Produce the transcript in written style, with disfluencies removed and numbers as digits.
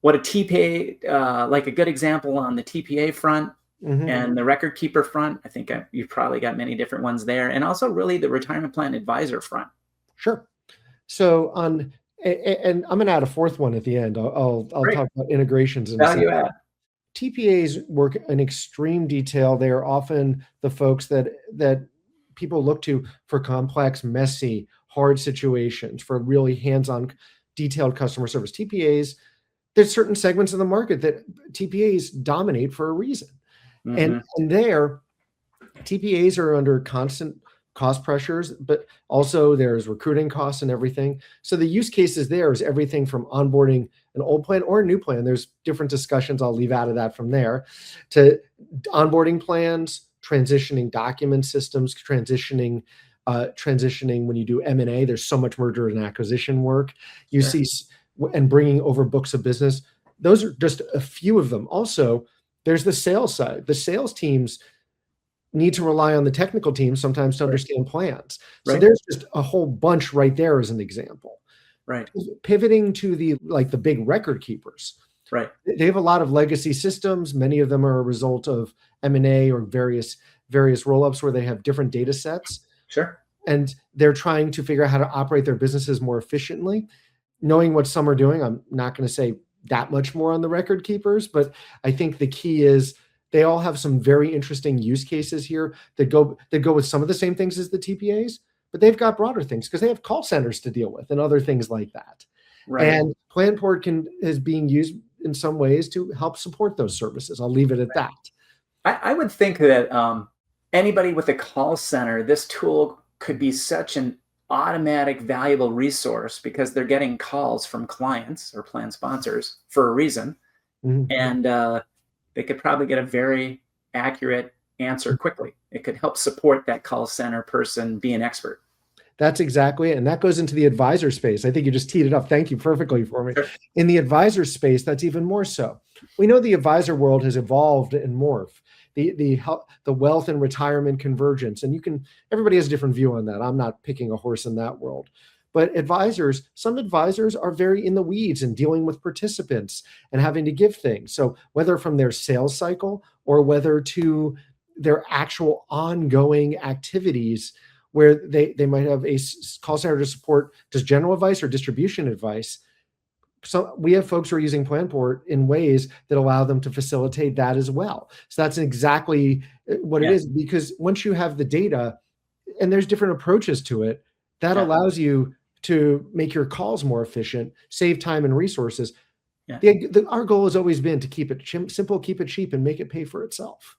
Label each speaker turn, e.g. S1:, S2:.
S1: what a TPA, like a good example on the TPA front
S2: Mhm.
S1: and the record keeper front. I think you've probably got many different ones there. And also really the retirement plan advisor front.
S2: Sure. So and I'm gonna add a fourth one at the end. I'll
S1: Great.
S2: talk about integrations in a second.
S1: Value add.
S2: TPAs work in extreme detail. They are often the folks that people look to for complex, messy, hard situations, for really hands-on, detailed customer service. TPAs, there's certain segments of the market that TPAs dominate for a reason. And
S1: Mm-hmm.
S2: there, TPAs are under constant cost pressures, but also there's recruiting costs and everything. So the use cases there is everything from onboarding an old plan or a new plan. There's different discussions. I'll leave out of that from there, to onboarding plans, transitioning document systems, transitioning when you do M&A. There's so much merger and acquisition work you
S1: Sure.
S2: see, and bringing over books of business. Those are just a few of them. Also, there's the sales side. The sales teams need to rely on the technical team sometimes to
S1: Right.
S2: understand plans. So
S1: Right.
S2: there's just a whole bunch right there as an example.
S1: Right.
S2: Pivoting to the big record keepers.
S1: Right.
S2: They have a lot of legacy systems. Many of them are a result of M&A or various roll-ups where they have different data sets.
S1: Sure.
S2: And they're trying to figure out how to operate their businesses more efficiently. Knowing what some are doing, I'm not going to say that much more on the record keepers, but I think the key is they all have some very interesting use cases here that go with some of the same things as the TPAs, but they've got broader things because they have call centers to deal with and other things like that.
S1: Right.
S2: And PlanPort is being used in some ways to help support those services. I'll leave it at that.
S1: I would think that anybody with a call center, this tool could be such an automatic, valuable resource because they're getting calls from clients or plan sponsors for a reason.
S2: Mhm.
S1: And they could probably get a very accurate answer quickly. It could help support that call center person be an expert.
S2: That's exactly it. And that goes into the advisor space. I think you just teed it up. Thank you perfectly for me.
S1: Sure.
S2: In the advisor space, that's even more so. We know the advisor world has evolved and morphed. The wealth and retirement convergence. And everybody has a different view on that. I'm not picking a horse in that world. But some advisors are very in the weeds and dealing with participants and having to give things. So whether from their sales cycle or whether to their actual ongoing activities, where they might have a call center to support just general advice or distribution advice. So we have folks who are using PlanPort in ways that allow them to facilitate that as well. So that's exactly what it is, because once you have the data and there's different approaches to it, that allows you to make your calls more efficient, save time and resources. Our goal has always been to keep it simple, keep it cheap, and make it pay for itself.